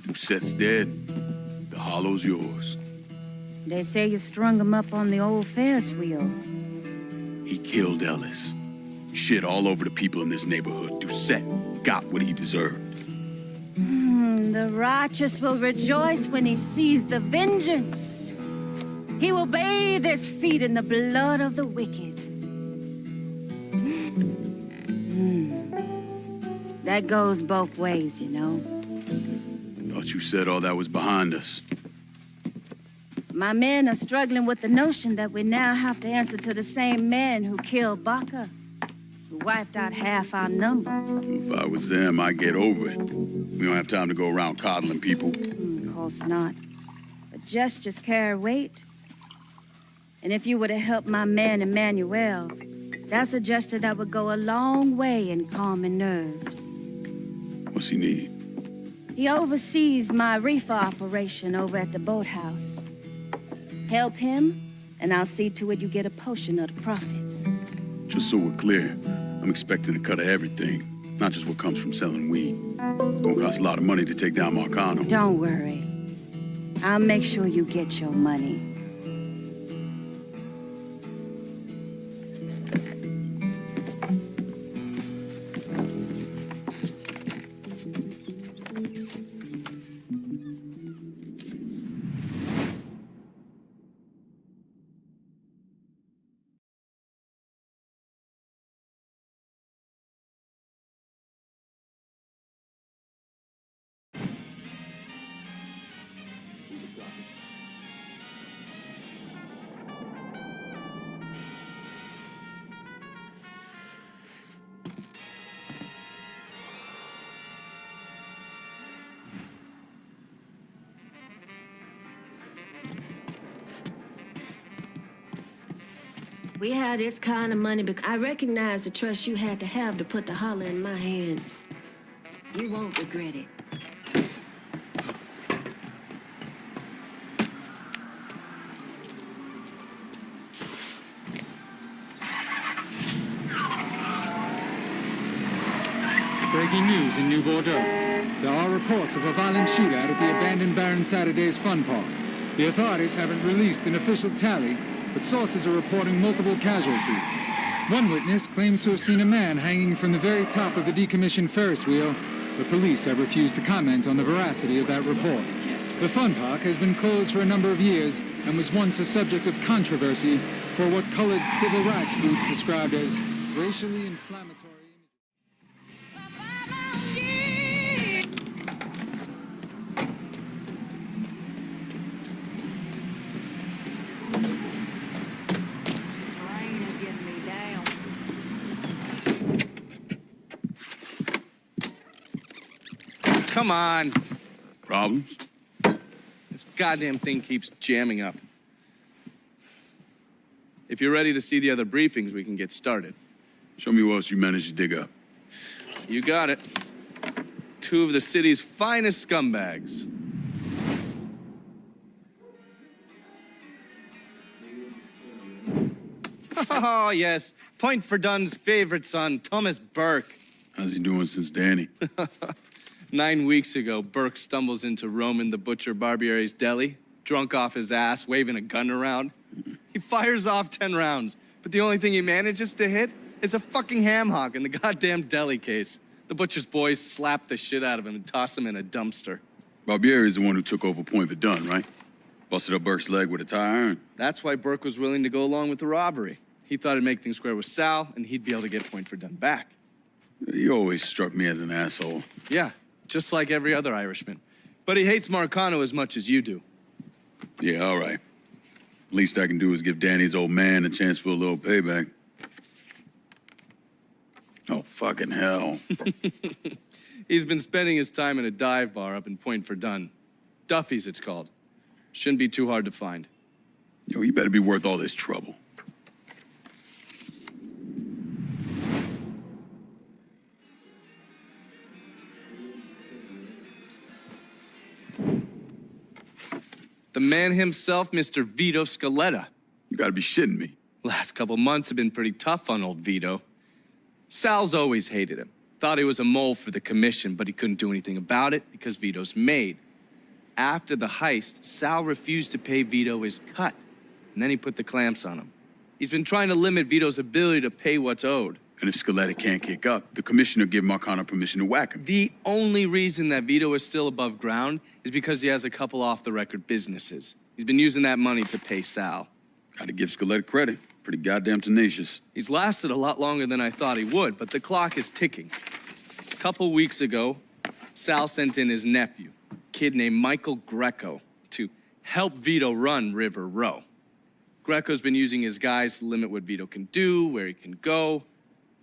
Doucette's dead. The hollow's yours. They say you strung him up on the old Ferris wheel. He killed Ellis. Shit all over the people in this neighborhood. Doucette got what he deserved. The righteous will rejoice when he sees the vengeance. He will bathe his feet in the blood of the wicked. That goes both ways, you know. Thought you said all that was behind us. My men are struggling with the notion that we now have to answer to the same man who killed Baca, who wiped out half our number. If I was them, I'd get over it. We don't have time to go around coddling people. Of course not. But gestures carry weight. And if you were to help my man Emmanuel, that's a gesture that would go a long way in calming nerves. What's he need? He oversees my reefer operation over at the boathouse. Help him, and I'll see to it you get a portion of the profits. Just so we're clear, I'm expecting a cut of everything, not just what comes from selling weed. It's gonna cost a lot of money to take down Marcano. Don't worry. I'll make sure you get your money. We had this kind of money because I recognize the trust you had to have to put the holler in my hands. You won't regret it. Breaking news in New Bordeaux. There are reports of a violent shootout at the abandoned Baron Saturday's Fun Park. The authorities haven't released an official tally, but sources are reporting multiple casualties. One witness claims to have seen a man hanging from the very top of the decommissioned Ferris wheel, but police have refused to comment on the veracity of that report. The Fun Park has been closed for a number of years and was once a subject of controversy for what colored civil rights groups described as racially inflammatory. Come on. Problems? This goddamn thing keeps jamming up. If you're ready to see the other briefings, we can get started. Show me what else you managed to dig up. You got it. Two of the city's finest scumbags. Oh, yes. Point for Dunn's favorite son, Thomas Burke. How's he doing since Danny? 9 weeks ago, Burke stumbles into Roman the Butcher Barbiere's deli, drunk off his ass, waving a gun around. He fires off 10 rounds, but the only thing he manages to hit is a fucking ham hock in the goddamn deli case. The butcher's boys slap the shit out of him and toss him in a dumpster. Barbieri is the one who took over Point Verdun, right? Busted up Burke's leg with a tire iron. That's why Burke was willing to go along with the robbery. He thought it'd make things square with Sal, and he'd be able to get Point Verdun back. You always struck me as an asshole. Yeah, just like every other Irishman. But he hates Marcano as much as you do. Yeah, all right. Least I can do is give Danny's old man a chance for a little payback. Oh, fucking hell. He's been spending his time in a dive bar up in Point Verdun. Duffy's, it's called. Shouldn't be too hard to find. Yo, you better be worth all this trouble. The man himself, Mr. Vito Scaletta. You gotta be shitting me. Last couple months have been pretty tough on old Vito. Sal's always hated him. Thought he was a mole for the commission, but he couldn't do anything about it because Vito's made. After the heist, Sal refused to pay Vito his cut, and then he put the clamps on him. He's been trying to limit Vito's ability to pay what's owed. And if Scaletta can't kick up, the commissioner give Marcano permission to whack him. The only reason that Vito is still above ground is because he has a couple off-the-record businesses. He's been using that money to pay Sal. Gotta give Scaletta credit. Pretty goddamn tenacious. He's lasted a lot longer than I thought he would, but the clock is ticking. A couple weeks ago, Sal sent in his nephew, a kid named Michael Greco, to help Vito run River Row. Greco's been using his guys to limit what Vito can do, where he can go.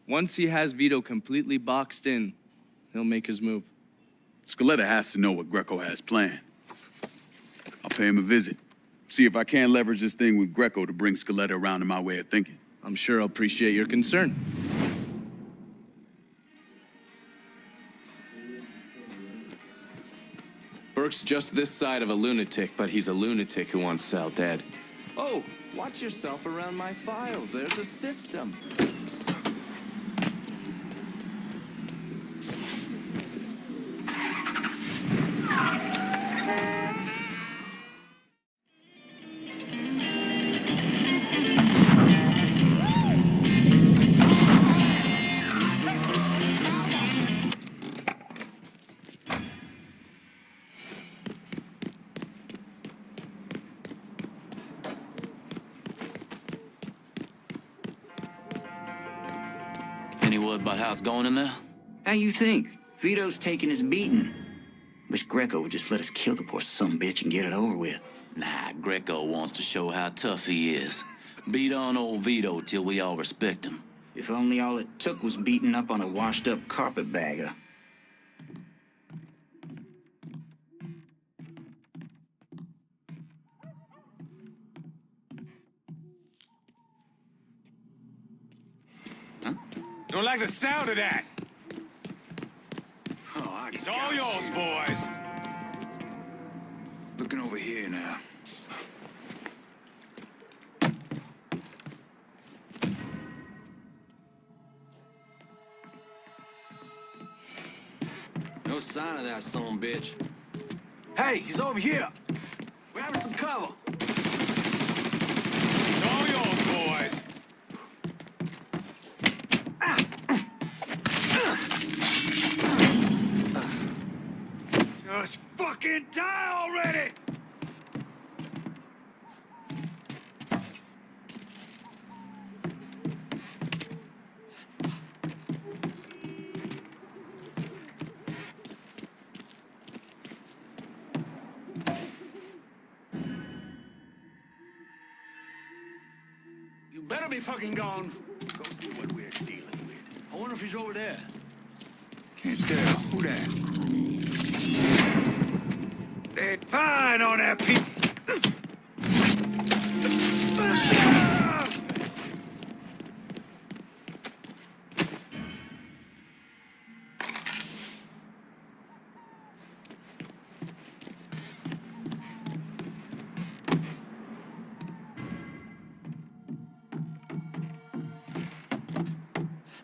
Once he has Vito completely boxed in, he'll make his move. Scaletta has to know what Greco has planned. I'll pay him a visit. See if I can't leverage this thing with Greco to bring Scaletta around to my way of thinking. I'm sure he'll appreciate your concern. Burke's just this side of a lunatic, but he's a lunatic who wants Sal dead. Oh, watch yourself around my files. There's a system. Any word about how it's going in there? How you think? Vito's taking his beating. Wish Greco would just let us kill the poor sumbitch and get it over with. Nah, Greco wants to show how tough he is. Beat on old Vito till we all respect him. If only all it took was beating up on a washed-up carpetbagger. Don't like the sound of that. Oh, it's all yours, boys. Looking over here now. No sign of that son bitch. Hey, he's over here. We're having some cover. It's all yours, boys. Just fucking die already! You better be fucking gone. Go see what we're dealing with. I wonder if he's over there. Can't tell. Who that? They're fine on that people.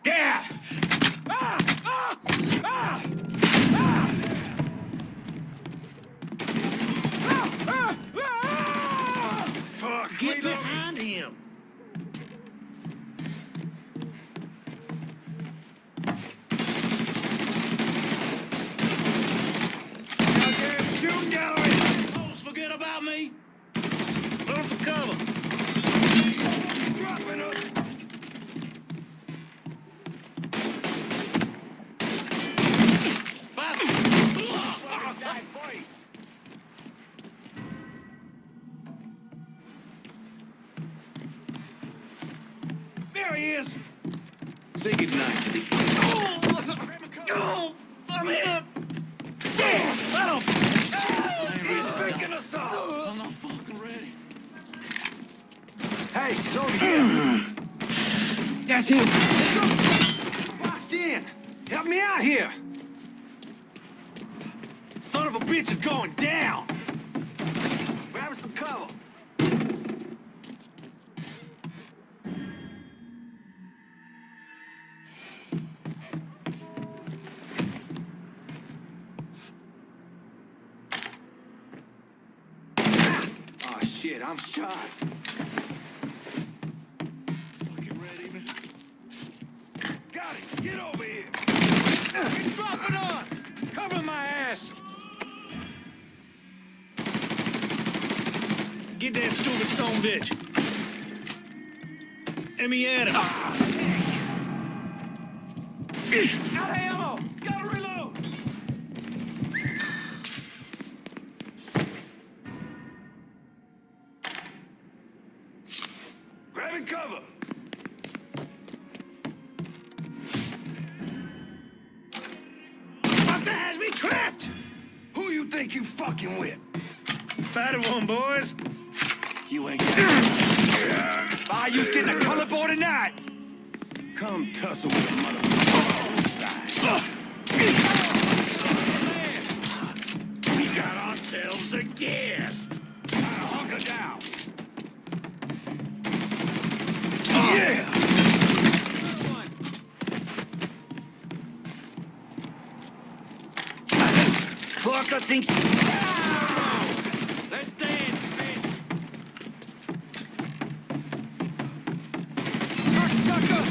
Yeah! Fuck, Get behind him! goddamn shooting gallery! Folks, forget about me! Look for cover! Dropping us! Die first! There he is! Say goodnight to the... Oh, I'm hit! Damn! Let him! He's picking us off! I'm not fucking ready. Hey, he's over here! That's him! Boxed in! Help me out here! Son of a bitch is going down! We're having some cover! Shit, I'm shot. Fucking ready, man. Got it! Get over here! He's dropping us! Cover my ass! Get that stupid son of a bitch! Let me at him! Out of ammo! Gotta reload! Grabbing cover! Fucker has me trapped! Who you think you fucking with? Better one, boys. You ain't got you's getting a color board tonight. Come tussle with a motherfucker. We got ourselves a guest. Hunker down. Yeah. Fucker thinks... Let's dance, bitch! Sucker!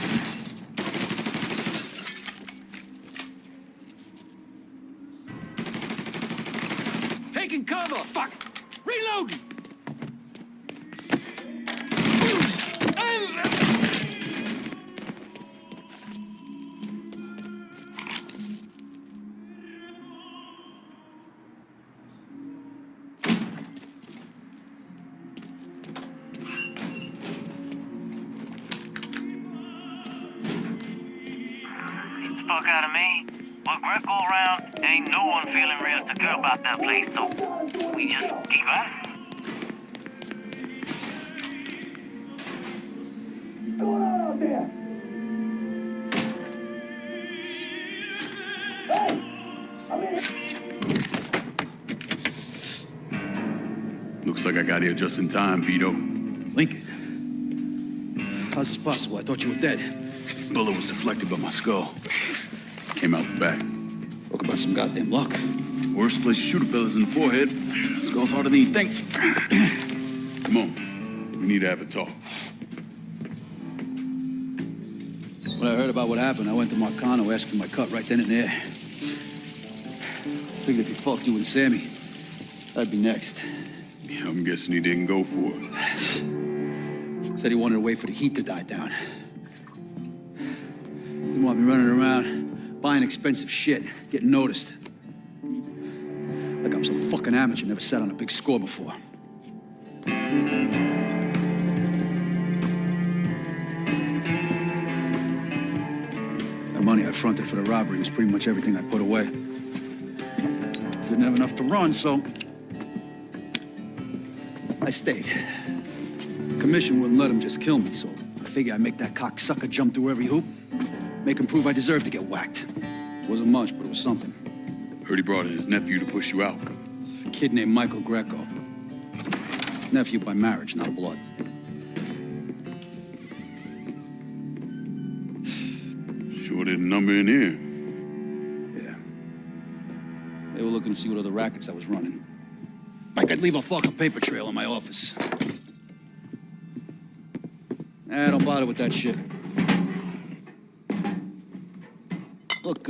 Taking cover! Fuck! Reloading! Fuck out of me. With Greco around, ain't no one feeling real secure about that place, so we just keep at it. Looks like I got here just in time, Vito. Lincoln. How's this possible? I thought you were dead. Bullet was deflected by my skull. Came out the back. Talk about some goddamn luck. Worst place to shoot a fella's in the forehead. Skull's harder than you think. Come on. We need to have a talk. When I heard about what happened, I went to Marcano, asked for my cut right then and there. Figured if he fucked you and Sammy, I'd be next. Yeah, I'm guessing he didn't go for it. Said he wanted to wait for the heat to die down. Didn't want me running around, buying expensive shit, getting noticed. Like I'm some fucking amateur, never sat on a big score before. The money I fronted for the robbery was pretty much everything I put away. Didn't have enough to run, so I stayed. The commission wouldn't let him just kill me, so I figured I'd make that cocksucker jump through every hoop. Make him prove I deserve to get whacked. It wasn't much, but it was something. Heard he brought in his nephew to push you out. A kid named Michael Greco. Nephew by marriage, not blood. Sure didn't number in here. Yeah. They were looking to see what other rackets I was running. Like I'd leave a fucking paper trail in my office. Nah, don't bother with that shit. Look,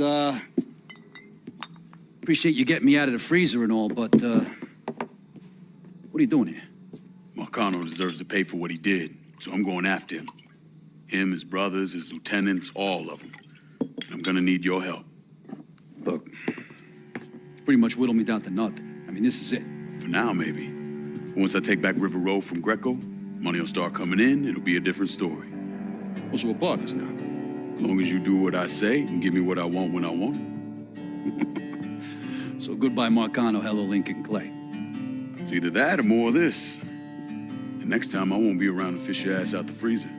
appreciate you getting me out of the freezer and all, but, what are you doing here? Marcano deserves to pay for what he did, so I'm going after him. Him, his brothers, his lieutenants, all of them. And I'm gonna need your help. Look, pretty much whittled me down to nothing. I mean, this is it. For now, maybe. Once I take back River Road from Greco, money will start coming in, it'll be a different story. Well, so we're partners now. As long as you do what I say and give me what I want when I want it. So goodbye, Marcano, hello, Lincoln Clay. It's either that or more of this. And next time, I won't be around to fish your ass out the freezer.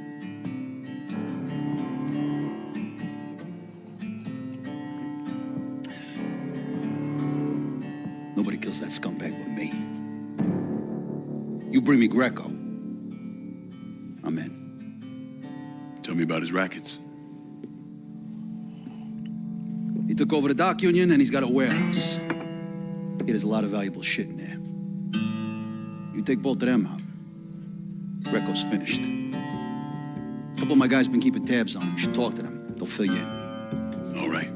Nobody kills that scumbag but me. You bring me Greco, I'm in. Tell me about his rackets. He took over the dock union and he's got a warehouse. There's a lot of valuable shit in there. You take both of them out, Greco's finished. A couple of my guys been keeping tabs on him. You should talk to them. They'll fill you in. All right.